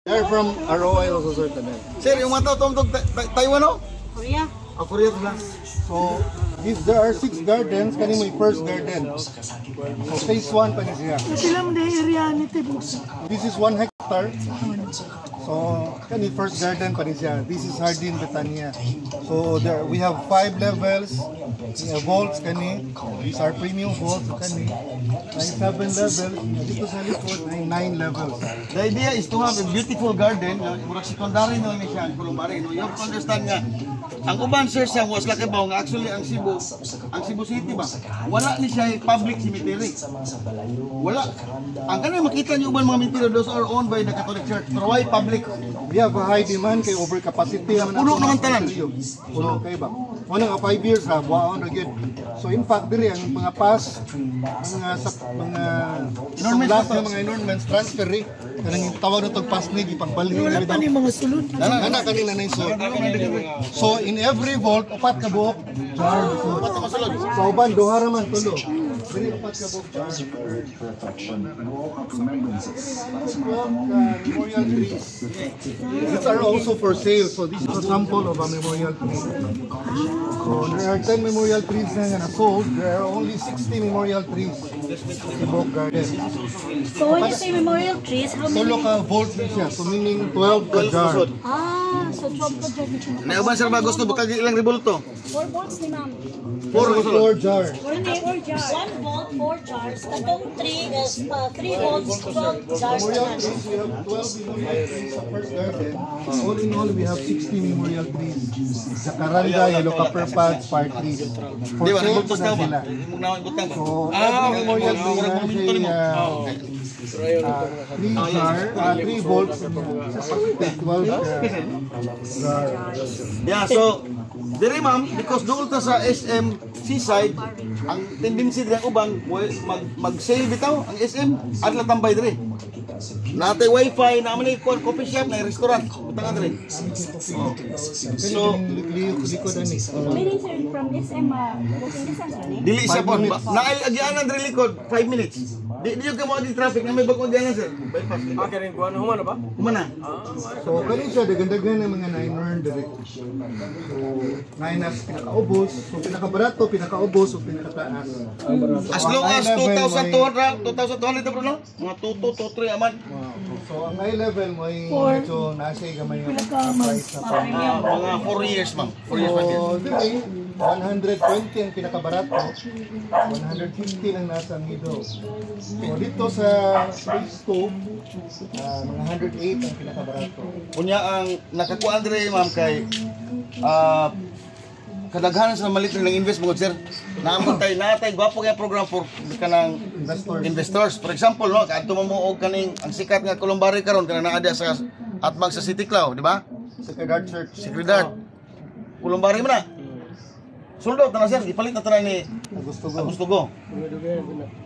They're from ROI also, sir. Sir, yung mga tao Taiwan, no? Korea. Korea to lang. So, there are 6 gardens. Kani may first garden. So, phase 1 pa niya siya. Sila mo na area ni Tibus. This is 1 hectare. So, kani first garden pa niya siya. This is Hardin Betania. So, there we have 5 levels. Vaults kani. These are premium vaults kani. 7 levels. Dito sa likod ay 9 levels. The idea is to have a beautiful garden. Murag secondary no ni siya, columbary no. You have to understand nga. Ang uban sir sa was Lacabaw nga actually ang Cebu City ba. Wala ni siya public cemetery. Wala. Ang kanang makita niyo uban mga cemetery those are owned by the Catholic Church. Pero why public? We have a high demand kay overcapacity man puno naman tanan. Puno kay ba. Wala nga 5 years na buhaon ra gyud. So in fact diri ang mga pass mga enormous transfer kanang tawag na tog pass ni gipagbalik Wala pa ni mga sulod. Ana kanila na so. So in every vault upat ka buok jar. So uban duha ra man tulo. Diri upat ka buok jar. Memorial trees. These are also for sale. So this is a sample of a memorial tree. So there are 10 memorial trees na sold. There are only 60 memorial trees in Book Garden. So when you say memorial trees, how many? Tulo ka vault siya. So meaning 12 ka jar. So 12 ka jar. Nauban sir ba gusto butag ilang rebulto? 4 volts ni ma'am. 4 jar. 4 jars. 1 volt, 4 jars. Katong 3 is 3 volts, 12 jars. Memorial trees, we have 12 memorial trees sa first garden. All in all, we have 60 memorial trees. Jacaranda, yellow copper pads, fire trees. For sale po na sila. So, every memorial tree na siya 3 volts, 12 jar. Yeah, so diri ma'am, because doon ta sa SM Seaside, ang tendency din uban mag-sale bitaw ang SM adla tambay diri. Natay wifi, na man coffee shop, na restaurant, butang diri. So Meaning sir, from SM, booking distance rin eh? dili siya po. Naay agianan diri likod 5 minutes. Di ka mo di traffic na may bagong agianan sir. Bypass. Kaya rin kuha na humana ba? Kumana. So, kanin siya, dagandagan ng mga 9 direct. So, 9 na pinakaubos, so pinakabarato, pinakaubos, so pinakataas. As low as 2,200 bro no? Mga 2,3 aman. So, ang high level mo ay medyo nasa gamay yung price na Mga 4 years ma'am. 4 years pa din. So, dili, 120 ang pinakabarato, 150 lang nasa middle. So, dito sa phase 2, mga 108 ang pinakabarato. Kunya ang nakakuan dire ma'am kay kadaghanan sa malit ng invest mo sir. Natay gwapo kay program for kanang investors. For example no, kadto mo og kaning ang sikat nga columbary karon kanang naada sa atbang sa City Cloud, di ba? Secretary Church. Secretary. Columbary man na. Suldo ta na sir, ipalit na tanan ni Gusto go.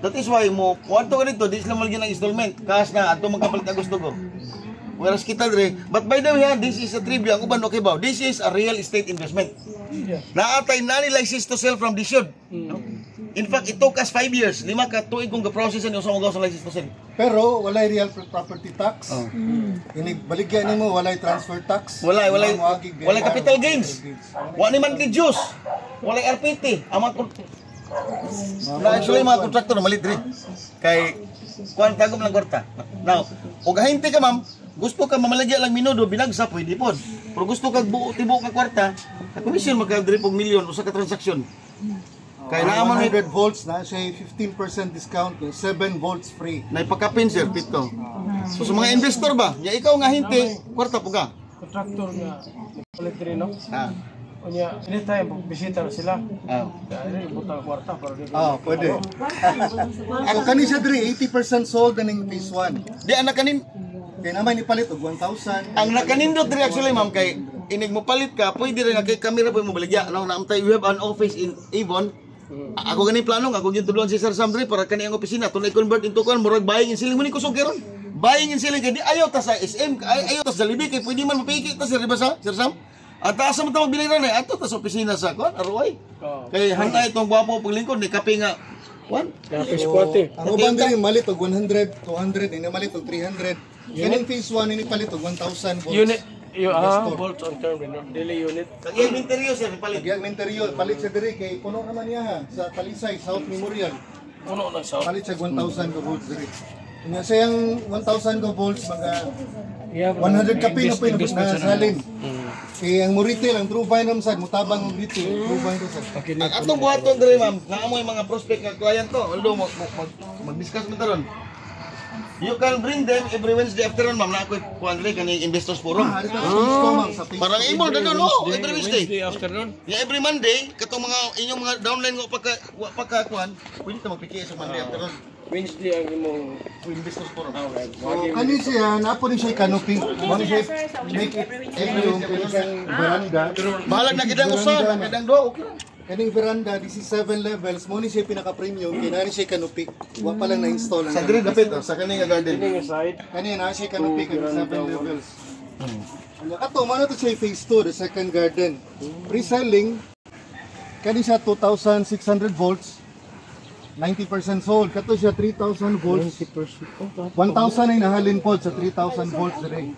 That is why mo kuanto ka dito, di sila malagyan ng installment. Kas na adto magkapalit na Gusto go. Whereas kita dire, but by the way, this is a trivia ang uban okay ba? This is a real estate investment. Naatay na ni license to sell from this yard. No? In fact, it took us 5 years. 5 ka tuig kung ga-process ang usang ugaw sa license to sell. Pero walay real property tax. Baligyan nimo walay transfer tax. Walay capital gains. Wala ni monthly dues. Walay RPT. Actually mga kontraktor malit rin. Kay kuan tagom lang kwarta. Now, og ahente ka ma'am, gusto ka mamalagya lang minudo binagsa pwede pod. Pero gusto ka tibuok ka kwarta, ka commission magka-drip og milyon usa ka transaksyon. Kaya naaman 100 volts na siya 15% discount, 7 volts free. Naipakapin sir pito. So sa mga investor ba, ya ikaw nga ahente, kwarta po ka. Kontraktor nga electric no? Kunya, anytime bisita na sila. Dahil butang kwarta para di. Pwede. Ako kani siya diri 80% sold na ning phase 1. Di anak kanin. Kaya naman ipalit og 1,000. Ang nakanindot diri actually ma'am kay inig mo palit ka, pwede rin kay kamera po mo baligya. No, naamtay we have an office in Avon. Ako gani planong, ako gyud tudlon si Sir Samdre para kani ang opisina tunay convert into kon murag buying and selling mo ni kusog karon. Buying and selling kay di ayaw ta sa SM, ayaw ta sa Libi kay pwede man mapiki ta sir, di ba sa Sir Sam? At asa mo ta magbiliran eh, ato ta sa opisina sa kon, ROI. Kay hantay itong gwapo paglingkod ni kape nga. Wan? Ang uban diri malit og 100, 200, ina malit og 300. Kaning phase 1 ini palit og 1,000 volts. Unit. Investor. Volts on term, no? Daily unit. Kag interior sir palit. Nagyang interior, palit siya diri kay puno naman niya ha, sa Talisay South Memorial. Puno ng south. Palit siya 1,000 ka volts diri. Nga sayang 1,000 ka volts mga 100 ka pino na salin. Kaya ang mo retail, ang true vine ramsad, mutabang ang retail, true vine ramsad. Ang atong buhaton diri ma'am, naa mo yung mga prospect nga client to. Although mag-discuss mo taron. You can bring them every Wednesday afternoon, ma'am. Na ako'y kuandre kaning investors forum. Parang imo na doon, oh, every Wednesday. Wednesday afternoon. Yeah, every Monday, katong mga inyong mga downline nga pagka kuan, pwede ta magpiki sa Monday afternoon. Wednesday ang imong Investors forum. alright. So, kani siya, napo ni siya canopy. Ano siya, make it every room, kani siyang veranda. Bahalag na kidang usa, na kidang do, okay lang. Kaning veranda, this is 7 levels. Mo ni siya pinaka-premium, kinani siya canopy. Wa pa lang na-install. Sa grid dapit, sa kaning garden. Kining side. Kani na siya canopy, kani 7 levels. Ato, mano to siya phase 2, the second garden. Pre-selling, kani siya 2,600 volts. 90% sold. Kato siya 3,000 volts. 1,000 ay nahalin po sa 3,000 volts rin.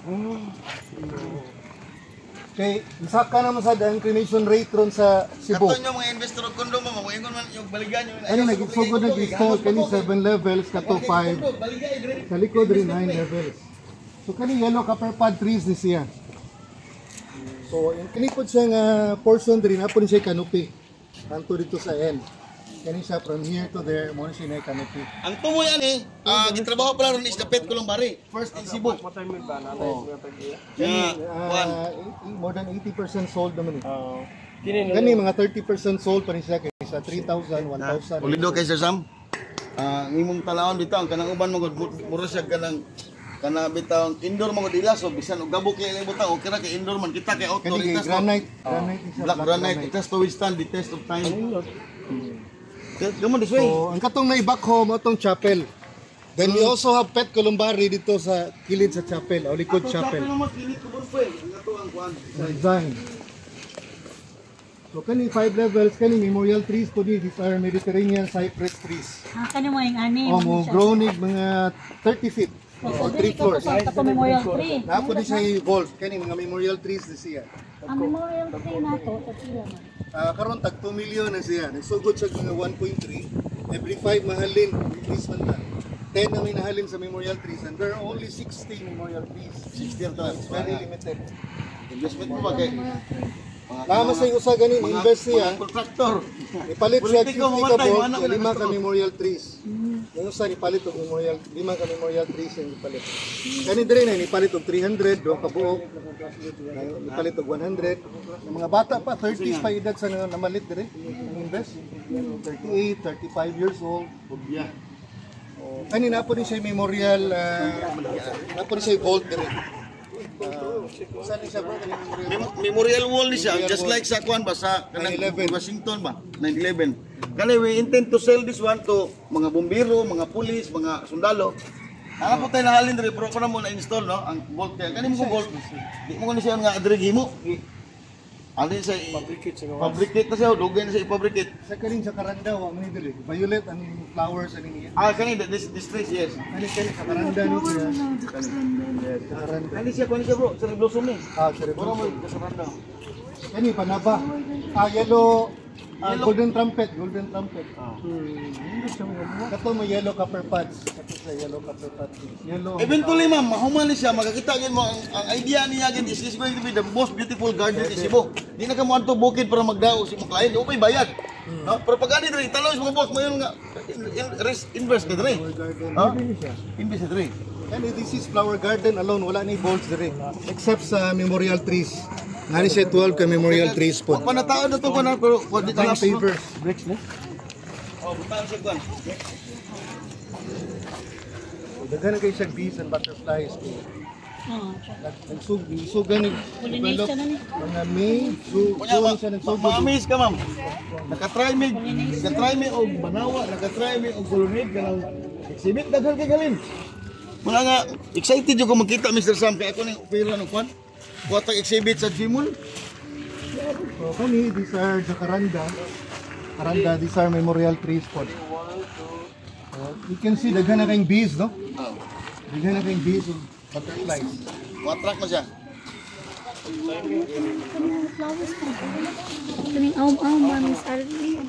Kay isaka naman sa inclination rate ron sa Cebu. Kato nyo mga investor og kondo mo, ingon man yung baligan nyo. Ano nag-sugod nag-install kani 7 levels kato 5. Sa likod rin 9 levels. So kani yellow copper pad trees ni siya. So yung kinipod siya nga portion rin apo ni siya canopy. Tanto dito sa end. Kani siya from here to there mo ni siya na canopy. Ang tumoy ani, gitrabaho pala ron is the Pet Columbari. First in Cebu. Matay mo ba na mga tagi. Yeah, More than 80% sold naman eh. Kini Kani mga 30% sold pa ni siya kay sa 3,000, 1,000. Ulido kay Sir Sam. Ngimong talawon dito ang kanang uban mo mura siya kanang kana bitaw indoor mo dila so bisan og gabok kay butang okay ra kay indoor man kita kay outdoor Kani kay itas granite, granite is black granite itas to withstand the test of time. Come on this way. So, ang katong na-backhoe mo itong chapel. Then we also have Pet Columbari dito sa kilid sa chapel, o likod chapel. Sa design. So kani 5 levels, kani memorial trees po these are Mediterranean cypress trees. Kani mo yung ani. Mo grown mga 30 feet or 3 floors. Ito memorial tree. Napo di siya vault, kani mga memorial trees na siya. Ang memorial tree na to, tatila na. Karon tag 2 million na siya. Nagsugod siya mga 1.3. Every 5 mahalin, trees man ta. 10 na may nahalin sa memorial trees and there are only 60 memorial trees. 60 to. It's very limited. Investment mo ba kay Lama sa usa ganin invest siya. contractor? Ipalit siya 50 Politiko, ka mamatay, volt, mana mo na 5 ka gusto. memorial trees. Yung usa ipalit og memorial, 5 ka memorial trees yung ipalit. Kani dire na ipalit og 300 do ka buok. Ipalit og 100. Yung mga bata pa 30s pa edad sa namalit dire. Invest 38, 35 years old. Yeah. Kani na po din siya memorial, na po din siya vault dire. Saan ni siya bro? Memorial wall ni siya just like sa kuan ba sa kanang 9/11. Washington ba 9/11. Kani we intend to sell this one to mga bombero, mga pulis, mga sundalo. Ako tayo nahalin diri pero para mo na install no ang bolt kaya kani mo bolt. Di mo ni siya nga adregi mo. Ali sa fabricate na siya, dugay na siya i-fabricate. Sa kanin sa karanda wa man dire. Violet ang flowers ani niya. Kani this trees yes. Kani sa karanda ni siya. Karanda. Kani siya kani siya bro, sa blossom ni. Sorry Para bro. mo kasaranda. Kani panaba. Yellow golden trumpet, golden trumpet. Kato mo yellow copper pads. Kato sa yellow copper pads. Yellow. Eventually ma'am, mahuman ni siya, makakita gid mo ang idea niya gid is going to be the most beautiful garden in Cebu. Di na ka mo adto bukid para magdao si mga client, upay bayad. No, pero pag ani diri tanaw sa mga boss mo yun nga invest ka diri. Ha? Invest ka diri. And this is flower garden alone, wala ni bulbs dire. Except sa memorial trees. Nani siya 12 ka memorial trees po. Panatao na to pa na pero what the Mga pavers. bricks na. Oh, butang siya kwan. Daghan kay siya bees and butterflies. Nagsugan ni develop Pollination na ni. mga May, June siya nagsugod. Ma-amaze ka ma'am. Nakatry mi og banawa, nakatry mi og colonnade kanang exhibit daghan kay galin. Mga nga excited yo ko makita Mr. Sam kay ako ning opera ng kwan. Kuwatag exhibit sa Gmall. So kani, these are jacaranda. Jacaranda, these are memorial trees po. You can see daghan na kayong bees, no? Daghan na kayong bees. butterflies. Matrak mo siya. Kaning aum-aum man is arli.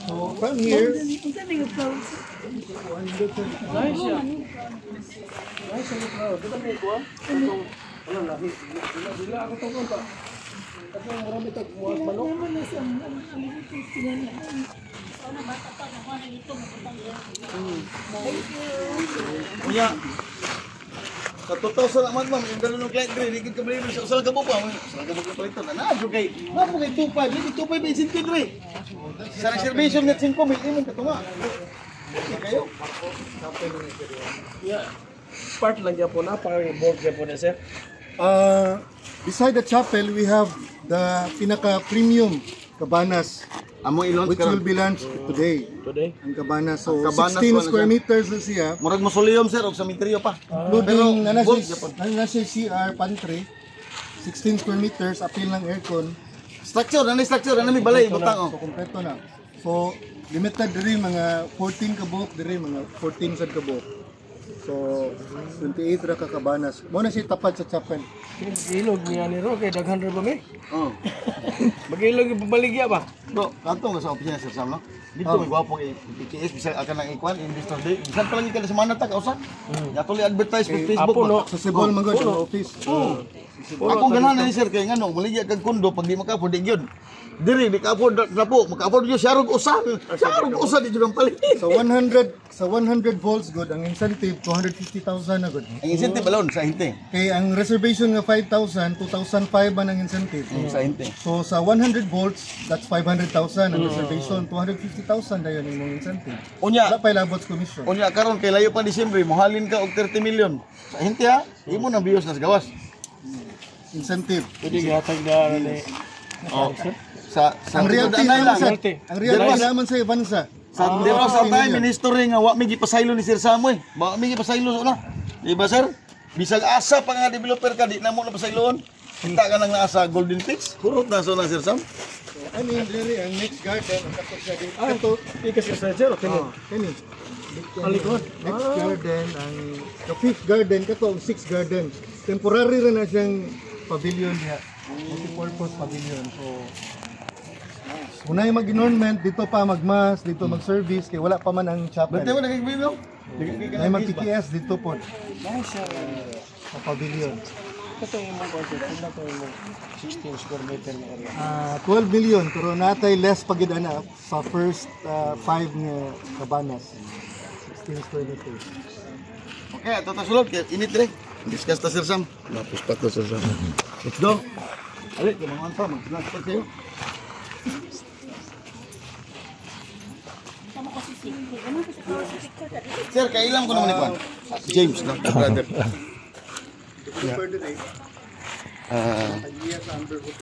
So from here, Unsa may flowers? Nice siya. Nice siya bro. Dito may kuha. Wala lahi. Dila ako to pa. Kasi marami tag buwas manok. Kunya. Sa 2,000 naman ma'am, yung dalo ng client grade, higit ka ba sa usalang kabo pa? Usalang kabo ka palitan. Ano kay? Ano kay 2,500? Hindi 2,500 incentive grade. Sa reservation net 5 mil, imong katunga. Okay kayo. Yeah. Part lang dyan po na. Parang board dyan po na sir. beside the chapel, we have the pinaka-premium cabanas, Amo ilon which will be launched today. Today. Ang cabanas, so Ang cabanas 16 ko, square ano meters na siya, Murag mausoleum sir og cemetery pa. including na gold Japan. siya CR pantry, 16 square meters, appeal ng aircon, Structure, may balay butang so oh. kompleto na. So limited diri mga 14 kabuk diri, mga 14 sad kabuk. So 28 ra ka cabanas. Mo na siya tapat sa chapel. Ilog niya ni Ro. Kaya daghan rin ba may? Oh. Mag-ilog yung baligya ba? Do, kanto nga sa opisina sir Sam no. Dito may gwapong PTS bisa akan nang ikwan investor day. Bisan pa lang ka sa mana ta kausa. Ya tuloy advertise sa Facebook Apo, ba? no? Sa Cebu man gud ang office. Ako ganahan ni sir kay ngano maligya kag kondo pag di maka-afford di gyud. Diri di ka-afford na po, maka-afford yo siya rog usa. Siya rog usa di jud ang palit. Sa 100 volts good ang incentive 250,000 na good. Ang incentive alone sa hinte. Kay ang reservation nga 5,000, 2,005 man ang incentive. Sa hinte. So sa 100 volts, that's 500,000 ang reservation, 250,000 dayon imong incentive. Unya, Wala pa ilabot sa commission. unya karon kay layo pa Disyembre, mohalin ka og 30 million. Sa hinte ha, imo nang biyos na sa gawas. Incentive. Pwede gatag na ni... Oh. Sa Ang realty Danay naman sa realty. ang realty Dalawas. naman sa Ivansa. Sa dero sa time ministry nga wa mi gipasaylo ni Sir Samuel. Wa mi gipasaylo na. Di ba sir? Bisag asa pa nga developer ka di na mo na pasayloon. Kita ka nang nasa Golden Peaks. Hurot na so na Sir Sam. Ano yung diri ang next garden ang katok sa dito. Ah, ito. Ikas yung sa zero. Kini. Kani. Alikod. Next garden ang the fifth garden kato ang sixth garden. Temporary ra na siyang pavilion diha. Multi-purpose pavilion. So unay mag-adornment dito pa magmas, dito mag-service kay wala pa man ang chapel. Bante mo nagigbilong? May mag-PTS dito po Nice. sa pavilion. Ito yung mga concept. Ito ito yung 16 square meter na area. 12 million pero natay less pagid ana sa first 5 nga cabanas. 16 square meters. Okay, ato ta sulod kay init dire. Discuss ta Sir Sam. Lapos pa to Sir Sam. Let's go. Ali, kumangan pa mag-snack pa kayo. Sir, kailan ko naman ikuan? James na, brother.